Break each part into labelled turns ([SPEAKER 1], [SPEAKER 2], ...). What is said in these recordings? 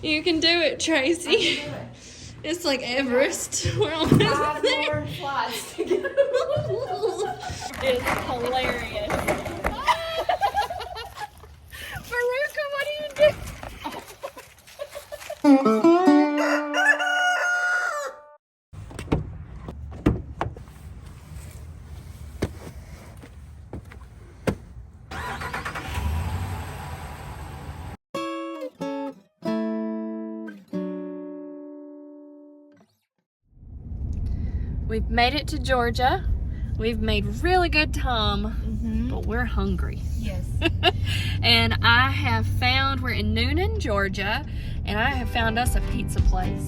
[SPEAKER 1] You can do it, Tracy.
[SPEAKER 2] I can do it.
[SPEAKER 1] It's like Everest. We're almost
[SPEAKER 2] 5
[SPEAKER 1] there.
[SPEAKER 2] more flights to go.
[SPEAKER 1] It's hilarious. Veruca, what are you doing? We've made it to Georgia. We've made really good time, but we're hungry.
[SPEAKER 2] Yes.
[SPEAKER 1] And I have found, we're in Noonan, Georgia, and I have found us a pizza place.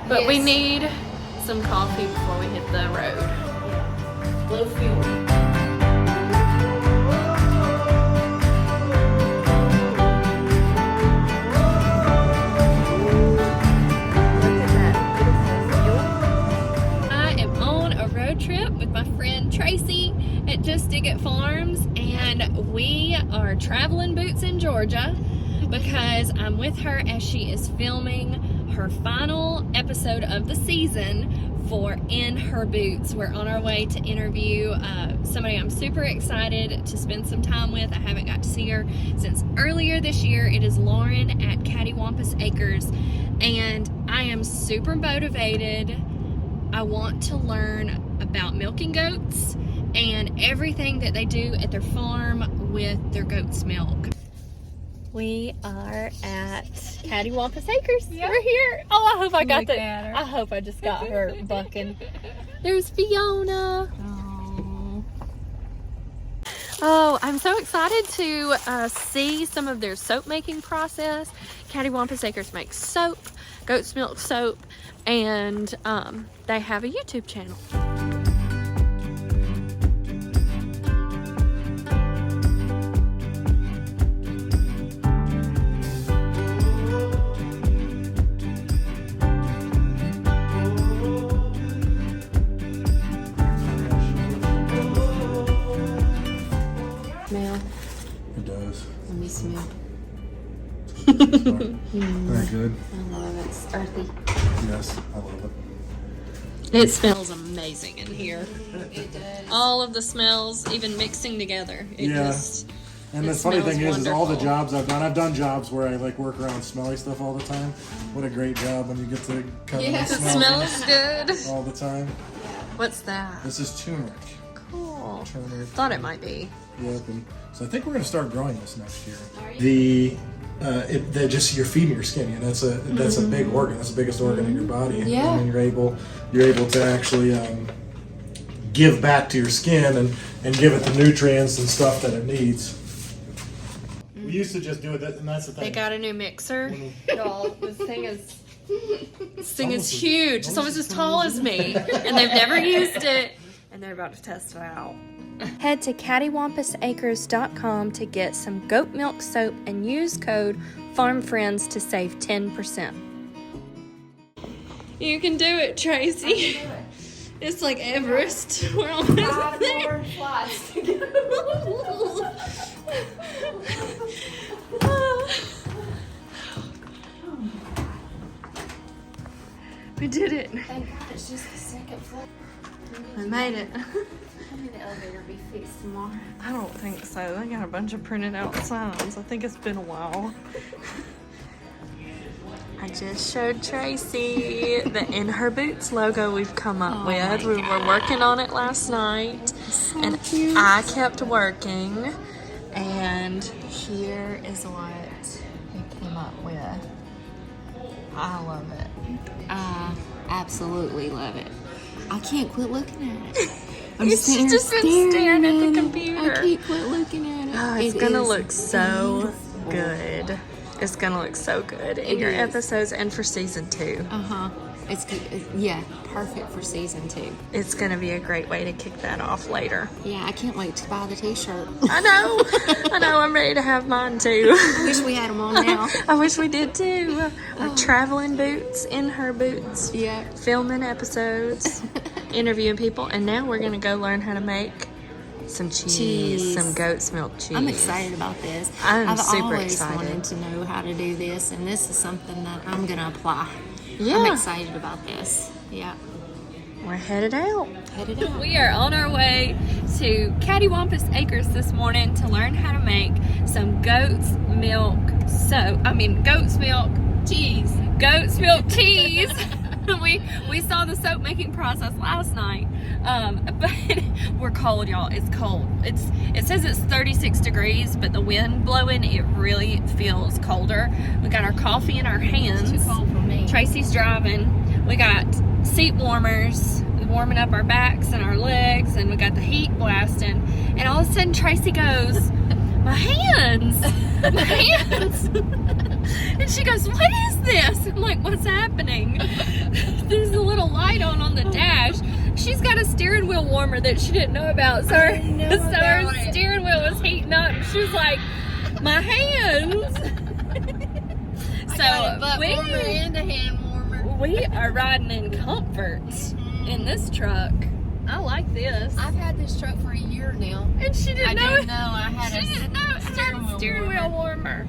[SPEAKER 1] But we need some coffee before we hit the road.
[SPEAKER 2] Low fuel.
[SPEAKER 1] I am on a road trip with my friend Tracy at Just Dig It Farms, and we are traveling boots in Georgia because I'm with her as she is filming her final episode of the season for In Her Boots. We're on our way to interview somebody I'm super excited to spend some time with. I haven't got to see her since earlier this year. It is Lauren at Cattywampus Acres, and I am super motivated. I want to learn about milking goats and everything that they do at their farm with their goat's milk. We are at Cattywampus Acres. Yep. We're here. Oh, I hope I got that. I hope I just got her bucking. There's Fiona. Oh, I'm so excited to see some of their soap making process. Cattywampus Acres makes soap, goat's milk soap, and they have a YouTube channel.
[SPEAKER 3] It does.
[SPEAKER 1] Let me smell.
[SPEAKER 3] Very good.
[SPEAKER 1] I love it. It's earthy.
[SPEAKER 3] Yes, I love it.
[SPEAKER 1] It smells amazing in here.
[SPEAKER 2] It does.
[SPEAKER 1] All of the smells, even mixing together. It just,
[SPEAKER 3] And
[SPEAKER 1] it
[SPEAKER 3] the funny thing
[SPEAKER 1] smells
[SPEAKER 3] is all the
[SPEAKER 1] wonderful.
[SPEAKER 3] jobs I've done jobs where I like work around smelly stuff all the time. What a great job when you get to come
[SPEAKER 2] Yeah.
[SPEAKER 3] and
[SPEAKER 1] It
[SPEAKER 3] smell
[SPEAKER 1] smells good.
[SPEAKER 3] all the time.
[SPEAKER 1] What's that?
[SPEAKER 3] This is turmeric.
[SPEAKER 1] Cool.
[SPEAKER 3] Turmeric.
[SPEAKER 1] Thought it might be.
[SPEAKER 3] Yep. And so I think we're gonna start growing this next year. You're feeding your skin. And that's a big organ. That's the biggest organ in your body.
[SPEAKER 2] Yeah.
[SPEAKER 3] And you're able to actually give back to your skin and give it the nutrients and stuff that it needs. We used to just do it, and that's the thing.
[SPEAKER 1] They got a new mixer. Y'all, this thing is
[SPEAKER 3] almost
[SPEAKER 1] huge. It's almost as tall as me, and they've never used it, and they're about to test it out. Head to cattywampusacres.com to get some goat milk soap and use code FARMFRIENDS to save 10%. You can do it, Tracy.
[SPEAKER 2] I can do it.
[SPEAKER 1] It's like Everest. We're almost
[SPEAKER 2] 5
[SPEAKER 1] there.
[SPEAKER 2] more flights to go.
[SPEAKER 1] We did it.
[SPEAKER 2] Thank God it's just the second flight.
[SPEAKER 1] I made it.
[SPEAKER 2] Maybe the elevator will be fixed tomorrow.
[SPEAKER 1] I don't think so. They got a bunch of printed out signs. I think it's been a while. I just showed Tracy the In Her Boots logo we've come up with. We were working on it last night, and I kept working. And here is what we came up with. I love it.
[SPEAKER 2] I absolutely love it. I can't quit looking at it.
[SPEAKER 1] She's just been staring at the computer.
[SPEAKER 2] I can't quit looking at it.
[SPEAKER 1] Oh, it's gonna look so good. It's gonna look so good in your episodes and for season 2.
[SPEAKER 2] It's good. Yeah, perfect for season 2.
[SPEAKER 1] It's gonna be a great way to kick that off later.
[SPEAKER 2] Yeah, I can't wait to buy the t-shirt.
[SPEAKER 1] I know, I'm ready to have mine too.
[SPEAKER 2] Wish we had them on now.
[SPEAKER 1] I wish we did too. Our traveling boots, in her boots.
[SPEAKER 2] Yeah.
[SPEAKER 1] Filming episodes, interviewing people, and now we're gonna go learn how to make some cheese. Some goat's milk cheese.
[SPEAKER 2] I'm excited about this.
[SPEAKER 1] I'm super
[SPEAKER 2] I've always
[SPEAKER 1] excited.
[SPEAKER 2] wanted to know how to do this, and this is something that I'm gonna apply.
[SPEAKER 1] Yeah.
[SPEAKER 2] I'm excited about this. Yeah.
[SPEAKER 1] We're headed out.
[SPEAKER 2] Headed out.
[SPEAKER 1] We are on our way to Cattywampus Acres this morning to learn how to make some goat's milk cheese. Goat's milk cheese. We saw the soap making process last night, but we're cold, y'all. It's cold. It says it's 36 degrees, but the wind blowing, it really feels colder. We got our coffee in our hands.
[SPEAKER 2] It's too cold for me.
[SPEAKER 1] Tracy's driving. We got seat warmers warming up our backs and our legs, and we got the heat blasting. And all of a sudden, Tracy goes, "My hands, my hands!" And she goes, "What is this?" I'm like, "What's happening?" There's a little light on the dash. She's got a steering wheel warmer that she didn't know about, so her steering wheel was heating up. And she was like, "My hands." We are riding in comfort in this truck. I like this.
[SPEAKER 2] I've had this truck for a year now.
[SPEAKER 1] And she didn't know.
[SPEAKER 2] I didn't know I had
[SPEAKER 1] a steering wheel warmer.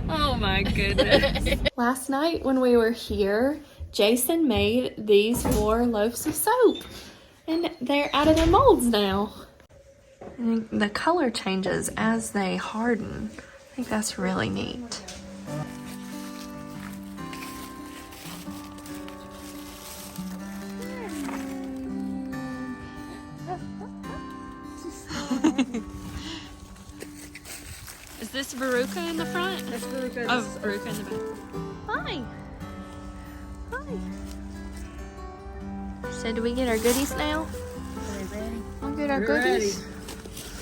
[SPEAKER 1] Oh my goodness. Last night when we were here, Jason made these 4 loaves of soap. And they're out of their molds now. And the color changes as they harden. I think that's really neat. Is this Veruca in the front?
[SPEAKER 2] That's really good.
[SPEAKER 1] Oh, Veruca in the back. Hi. Hi. So do we get our goodies now?
[SPEAKER 2] Are they ready?
[SPEAKER 1] I'll get our goodies.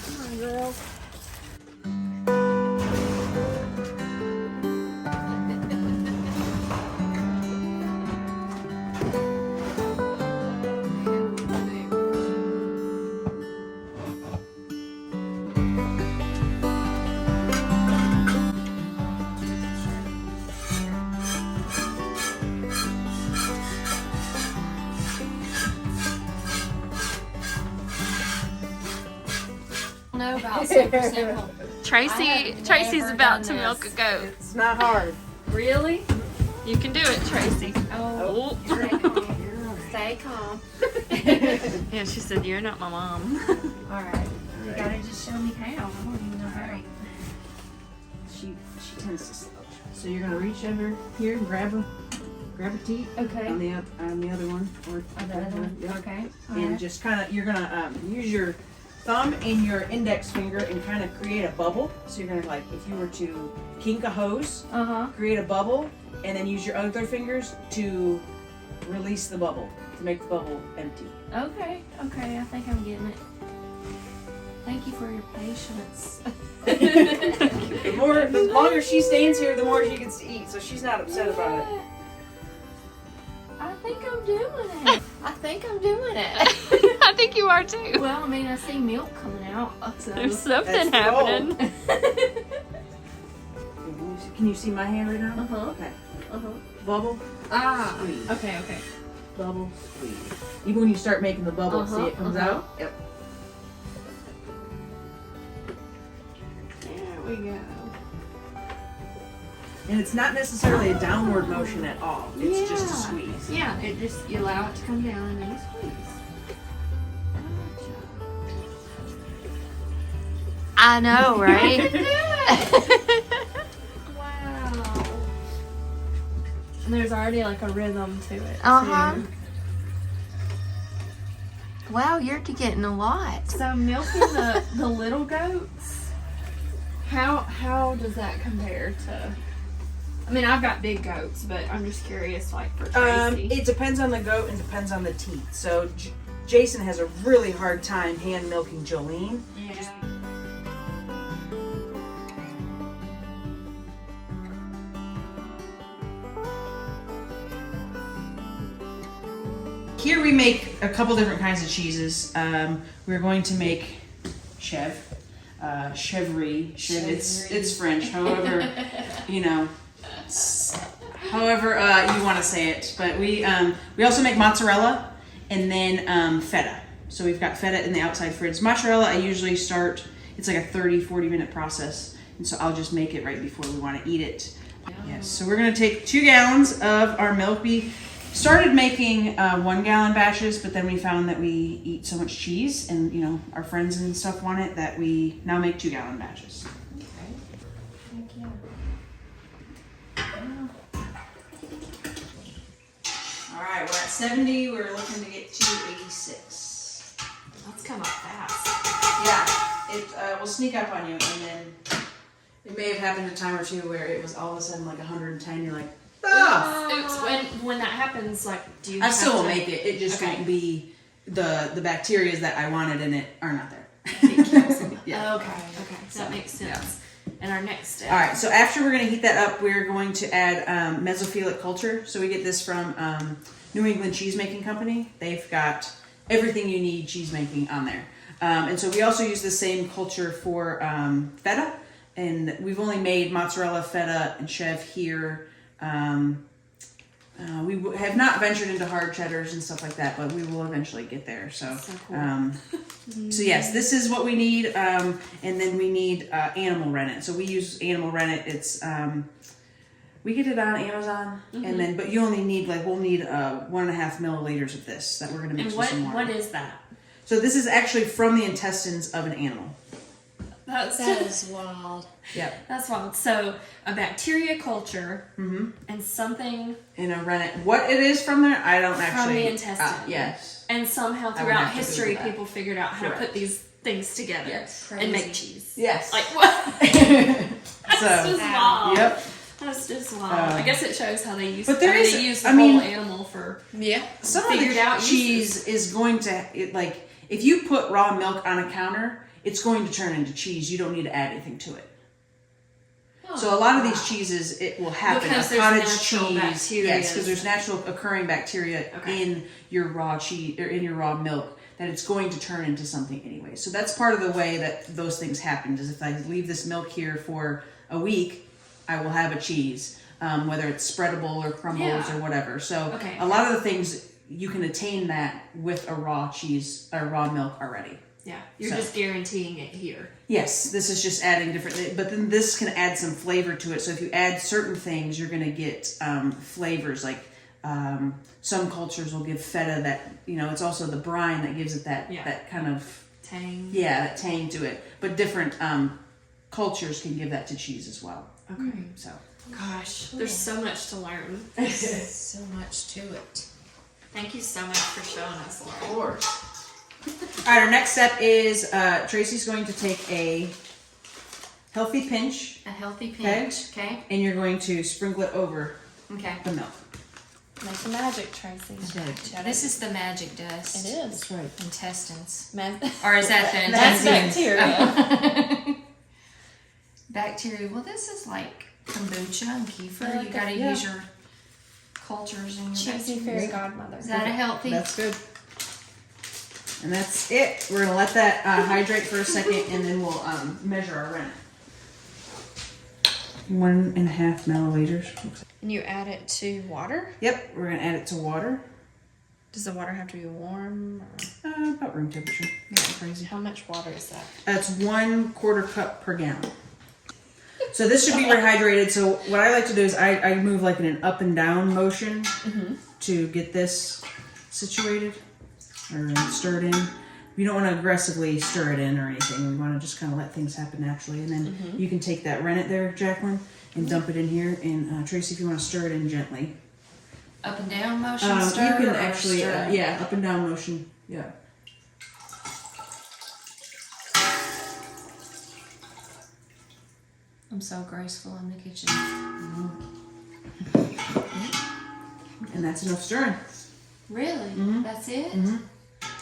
[SPEAKER 2] Come on, girl. Know about super simple.
[SPEAKER 1] Tracy's about to milk a goat.
[SPEAKER 4] It's not hard.
[SPEAKER 1] Really? You can do it, Tracy. Oh.
[SPEAKER 2] Stay calm.
[SPEAKER 1] Yeah, she said, "You're not my mom."
[SPEAKER 2] All right. You gotta just show me how. I don't even know how.
[SPEAKER 4] She tends to slow. So you're gonna reach under here and grab a teat
[SPEAKER 2] Okay.
[SPEAKER 4] on the other one, or
[SPEAKER 2] On the other one?
[SPEAKER 4] Yep.
[SPEAKER 2] Okay.
[SPEAKER 4] And just kind of, you're gonna use your thumb and your index finger and kind of create a bubble. So you're gonna, like, if you were to kink a hose, create a bubble, and then use your other fingers to release the bubble, to make the bubble empty.
[SPEAKER 2] Okay. I think I'm getting it. Thank you for your patience.
[SPEAKER 4] The longer she stands here, the more she gets to eat. So she's not upset about it.
[SPEAKER 2] I think I'm doing it. I
[SPEAKER 1] think you are too.
[SPEAKER 2] Well, I mean, I see milk coming out. So.
[SPEAKER 1] There's something
[SPEAKER 4] That's
[SPEAKER 1] happening.
[SPEAKER 4] Can you see my hand right now? Okay. Bubble. Squeeze.
[SPEAKER 2] Okay.
[SPEAKER 4] Bubble, squeeze. Even when you start making the bubble, see it comes out? Yep.
[SPEAKER 2] There we go.
[SPEAKER 4] And it's not necessarily a downward motion at all. It's just a squeeze.
[SPEAKER 2] Yeah, you allow it to come down and then you squeeze.
[SPEAKER 1] I know, right?
[SPEAKER 2] Wow. And there's already like a rhythm to it.
[SPEAKER 1] Uh-huh. Wow, you're getting a lot.
[SPEAKER 2] So milking the little goats, how does that compare to? I mean, I've got big goats, but I'm just curious, like for Tracy.
[SPEAKER 4] It depends on the goat and depends on the teat. So Jason has a really hard time hand milking Jolene.
[SPEAKER 2] Yeah.
[SPEAKER 4] here we make a couple different kinds of cheeses. We're going to make Chevre, Chevre. It's French. However, you know, however you want to say it. But we also make mozzarella and then feta. So we've got feta in the outside fridge. Mozzarella, I usually start. It's like a 30-40 minute process, and so I'll just make it right before we want to eat it. Yes. So we're gonna take 2 gallons of our milk. We started making 1 gallon batches, but then we found that we eat so much cheese, and you know our friends and stuff want it, that we now make 2 gallon batches.
[SPEAKER 1] Thank you.
[SPEAKER 4] All right, we're at 70. We're looking to get to 86.
[SPEAKER 1] That's come up fast.
[SPEAKER 4] Yeah, it will sneak up on you, and then it may have happened a time or two where it was all of a sudden like 110. You're like, oh.
[SPEAKER 1] Oops. When that happens, like, do you?
[SPEAKER 4] I still will make it. It just won't be the bacteria that I wanted in it are not there.
[SPEAKER 1] It kills them.
[SPEAKER 4] Yeah.
[SPEAKER 1] Okay. That makes sense. And our next step.
[SPEAKER 4] All right. So after we're going to heat that up, we're going to add mesophilic culture. So we get this from New England Cheese Making Company. They've got everything you need cheese making on there. And so we also use the same culture for feta. And we've only made mozzarella, feta, and Chevre here. We have not ventured into hard cheddars and stuff like that, but we will eventually get there. So
[SPEAKER 1] cool.
[SPEAKER 4] So yes, this is what we need. And then we need animal rennet. So we use animal rennet. It's we get it on Amazon, and then but you only need we'll need 1.5 milliliters of this that we're going to mix with some water.
[SPEAKER 1] What is that?
[SPEAKER 4] So this is actually from the intestines of an animal.
[SPEAKER 1] That is wild.
[SPEAKER 4] Yeah.
[SPEAKER 1] That's wild. So a bacteria culture and something
[SPEAKER 4] in a rennet. What it is from there, I don't actually.
[SPEAKER 1] From the intestine.
[SPEAKER 4] Yes.
[SPEAKER 1] And somehow throughout history, people figured out how to put these things together and make cheese.
[SPEAKER 4] Yes.
[SPEAKER 1] Like what? That's just wild.
[SPEAKER 4] Yep.
[SPEAKER 1] That's just wild. I guess it shows how they use.
[SPEAKER 4] But there is,
[SPEAKER 1] they use the whole animal for
[SPEAKER 4] some of the cheese is going to if you put raw milk on a counter, it's going to turn into cheese. You don't need to add anything to it. So a lot of these cheeses, it will happen.
[SPEAKER 1] Because
[SPEAKER 4] a cottage cheese,
[SPEAKER 1] bacteria.
[SPEAKER 4] yes, because there's natural occurring bacteria in your raw cheese or in your raw milk that it's going to turn into something anyway. So that's part of the way that those things happen. Is if I leave this milk here for a week, I will have a cheese, whether it's spreadable or crumbles or whatever. So a lot of the things you can attain that with a raw cheese or raw milk already.
[SPEAKER 1] Yeah, you're just guaranteeing it here.
[SPEAKER 4] Yes, this is just adding different, but then this can add some flavor to it. So if you add certain things, you're going to get flavors. Like some cultures will give feta that, it's also the brine that gives it that kind of
[SPEAKER 1] tang.
[SPEAKER 4] Yeah, that tang to it. But different cultures can give that to cheese as well.
[SPEAKER 1] Okay.
[SPEAKER 4] So,
[SPEAKER 1] gosh, there's so much to learn.
[SPEAKER 5] So much to it.
[SPEAKER 1] Thank you so much for showing us, Laura.
[SPEAKER 4] Of course. All right, our next step is Tracy's going to take a healthy pinch.
[SPEAKER 1] A healthy pinch, okay?
[SPEAKER 4] And you're going to sprinkle it over the milk.
[SPEAKER 1] Make the magic, Tracy.
[SPEAKER 5] This is the magic dust.
[SPEAKER 1] It is.
[SPEAKER 4] That's right.
[SPEAKER 5] Intestines.
[SPEAKER 1] Or
[SPEAKER 5] is that the
[SPEAKER 1] That's
[SPEAKER 5] intestines?
[SPEAKER 1] bacteria.
[SPEAKER 5] Bacteria. Well, this is like kombucha and kefir.
[SPEAKER 1] Like
[SPEAKER 5] you got to use your cultures and your
[SPEAKER 1] Cheesy
[SPEAKER 5] bacteria.
[SPEAKER 1] fairy godmother.
[SPEAKER 5] Is that a healthy?
[SPEAKER 4] That's good. And that's it. We're going to let that hydrate for a second, and then we'll measure our rennet. 1.5 milliliters.
[SPEAKER 1] And you add it to water?
[SPEAKER 4] Yep, we're going to add it to water.
[SPEAKER 1] Does the water have to be warm? Or?
[SPEAKER 4] About room temperature. Nothing crazy.
[SPEAKER 1] How much water is that?
[SPEAKER 4] That's 1/4 cup per gallon. So this should be rehydrated. So what I like to do is I move like in an up and down motion to get this situated or stir it in. You don't want to aggressively stir it in or anything. We want to just kind of let things happen naturally. And then you can take that rennet there, Jaclyn, and dump it in here. And Tracy, if you want to stir it in gently.
[SPEAKER 5] Up and down motion stir?
[SPEAKER 4] You can
[SPEAKER 5] or
[SPEAKER 4] actually,
[SPEAKER 5] stir?
[SPEAKER 4] up and down motion. Yeah.
[SPEAKER 5] I'm so graceful in the kitchen.
[SPEAKER 4] And that's enough stirring.
[SPEAKER 5] Really? That's it?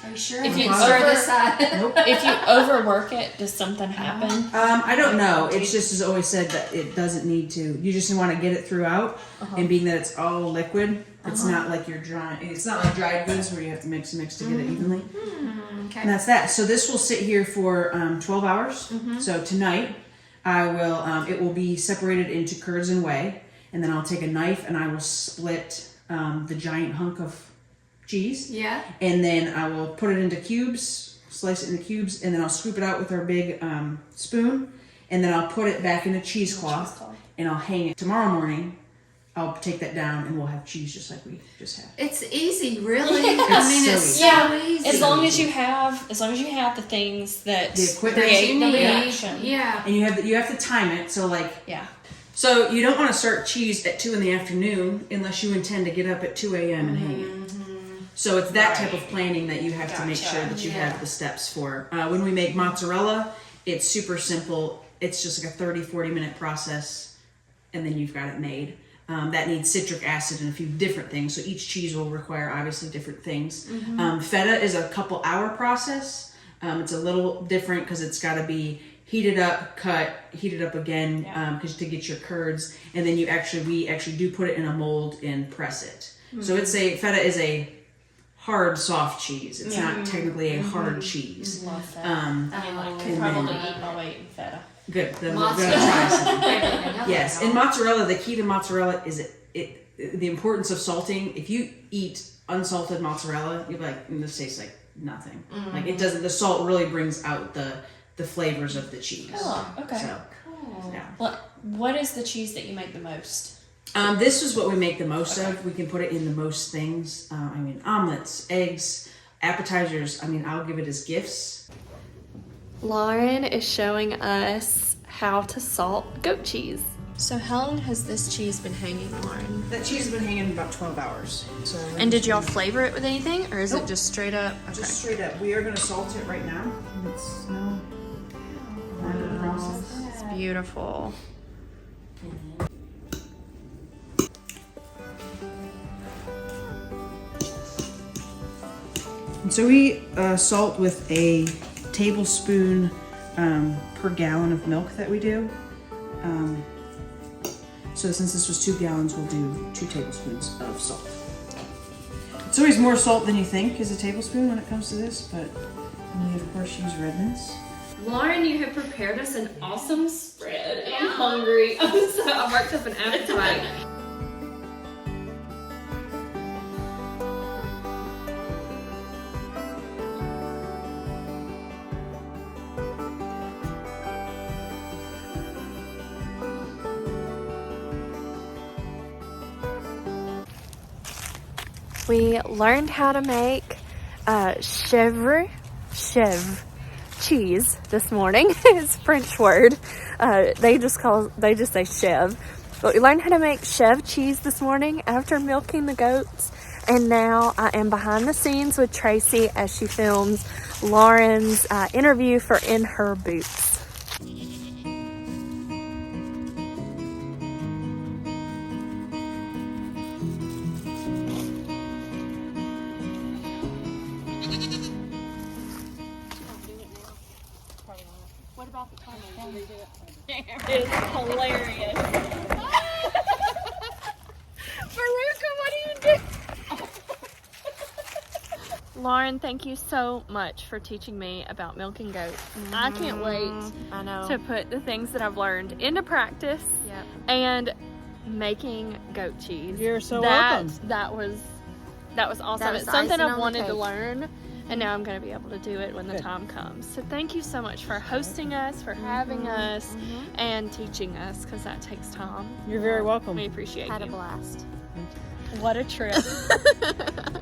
[SPEAKER 5] Are you sure?
[SPEAKER 1] If you
[SPEAKER 5] stir this side.
[SPEAKER 1] If you overwork it, does something happen?
[SPEAKER 4] I don't know. It's just as always said that it doesn't need to. You just want to get it throughout, and being that it's all liquid, It's not like you're dry. It's not like dried goods where you have to mix to get it evenly.
[SPEAKER 5] Okay.
[SPEAKER 4] And that's that. So this will sit here for 12 hours. So tonight, I will. It will be separated into curds and whey, and then I'll take a knife and I will split the giant hunk of cheese.
[SPEAKER 5] Yeah.
[SPEAKER 4] And then I will put it into cubes, slice it into cubes, and then I'll scoop it out with our big spoon, and then I'll put it back in a cheesecloth, and I'll hang it. Tomorrow morning, I'll take that down, and we'll have cheese just like we just had.
[SPEAKER 5] It's easy, really.
[SPEAKER 4] It's
[SPEAKER 5] so easy.
[SPEAKER 1] As long as you have the things that
[SPEAKER 4] The equipment
[SPEAKER 1] create
[SPEAKER 5] you
[SPEAKER 1] the
[SPEAKER 5] need.
[SPEAKER 1] reaction.
[SPEAKER 5] Yeah.
[SPEAKER 4] And you have to time it. So like,
[SPEAKER 1] Yeah.
[SPEAKER 4] so you don't want to start cheese at 2 p.m. unless you intend to get up at 2 a.m. and hang it. So it's that type of planning that you have to make sure that you have the steps for. When we make mozzarella, it's super simple. It's just like a 30-40 minute process, and then you've got it made. That needs citric acid and a few different things. So each cheese will require obviously different things. Feta is a couple hour process. It's a little different because it's got to be heated up, cut, heated up again because to get your curds, and then we actually do put it in a mold and press it. So feta is a hard soft cheese. It's not technically a hard cheese.
[SPEAKER 1] Love that. I mean, could probably eat my weight in feta.
[SPEAKER 4] Good. Then we're gonna try some. Yes, and mozzarella. The key to mozzarella is the importance of salting. If you eat unsalted mozzarella, you're like, this tastes like nothing. Like it doesn't. The salt really brings out the flavors of the cheese.
[SPEAKER 1] Oh, okay.
[SPEAKER 4] So,
[SPEAKER 5] Cool.
[SPEAKER 4] yeah.
[SPEAKER 1] Well, what is the cheese that you make the most?
[SPEAKER 4] This is what we make the most of. We can put it in the most things. Omelets, eggs, appetizers. I'll give it as gifts.
[SPEAKER 1] Lauren is showing us how to salt goat cheese. So how long has this cheese been hanging, Lauren?
[SPEAKER 4] That cheese has been hanging about 12 hours. So.
[SPEAKER 1] And did y'all flavor it with anything, or is it just straight up? Okay.
[SPEAKER 4] Just straight up. We are going to salt it right now. It's no random process.
[SPEAKER 1] It's beautiful.
[SPEAKER 4] And so we salt with a tablespoon per gallon of milk that we do. So since this was 2 gallons, we'll do 2 tablespoons of salt. It's always more salt than you think is a tablespoon when it comes to this, but we of course use red mints.
[SPEAKER 1] Lauren, you have prepared us an awesome spread. I'm hungry. I worked up an appetite. We learned how to make Chevre cheese this morning. It's a French word. They just say Chev. But we learned how to make Chevre cheese this morning after milking the goats. And now I am behind the scenes with Tracy as she films Lauren's interview for In Her Boots. What about the comments? It's hilarious. Veruca, what are you doing? Lauren, thank you so much for teaching me about milking goats. I can't wait to put the things that I've learned into practice and making goat cheese.
[SPEAKER 4] You're so welcome.
[SPEAKER 1] That was awesome. It's something I've wanted to learn. And now I'm going to be able to do it when the time comes. So thank you so much for hosting us, for having us, and teaching us, because that takes time.
[SPEAKER 4] You're very welcome.
[SPEAKER 1] We appreciate
[SPEAKER 5] Had
[SPEAKER 1] you.
[SPEAKER 5] a blast.
[SPEAKER 1] What a trip.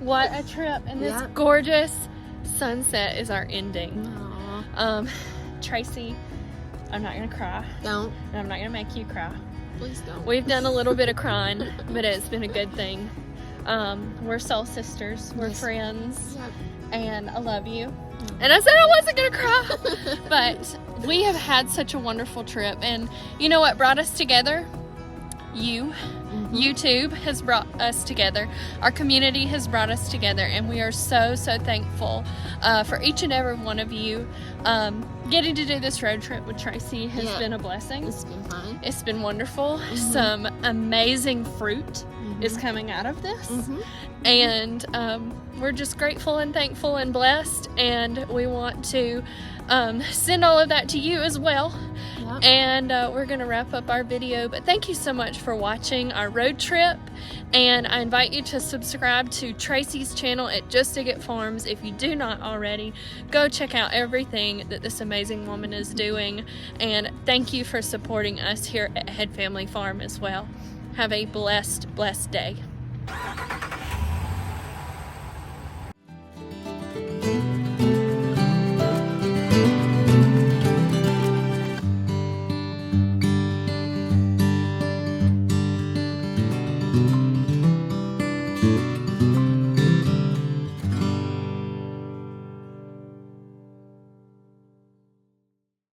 [SPEAKER 1] What a trip. And this gorgeous sunset is our ending. Tracy, I'm not going to cry.
[SPEAKER 5] Don't.
[SPEAKER 1] And I'm not going to make you cry.
[SPEAKER 5] Please don't.
[SPEAKER 1] We've done a little bit of crying, but it's been a good thing. We're soul sisters. We're friends.
[SPEAKER 5] Yep.
[SPEAKER 1] And I love you. And I said I wasn't gonna cry, but we have had such a wonderful trip. And you know what brought us together? YouTube has brought us together. Our community has brought us together, and we are so thankful for each and every one of you. Getting to do this road trip with Tracy has been a blessing.
[SPEAKER 5] It's been fun.
[SPEAKER 1] It's been wonderful. Some amazing fruit is coming out of this. And we're just grateful and thankful and blessed, and we want to send all of that to you as well. And we're gonna wrap up our video, but thank you so much for watching our road trip, and I invite you to subscribe to Tracy's channel at Just Dig It Farms. If you do not already, go check out everything that this amazing woman is doing, and thank you for supporting us here at Head Family Farm as well. Have a blessed day.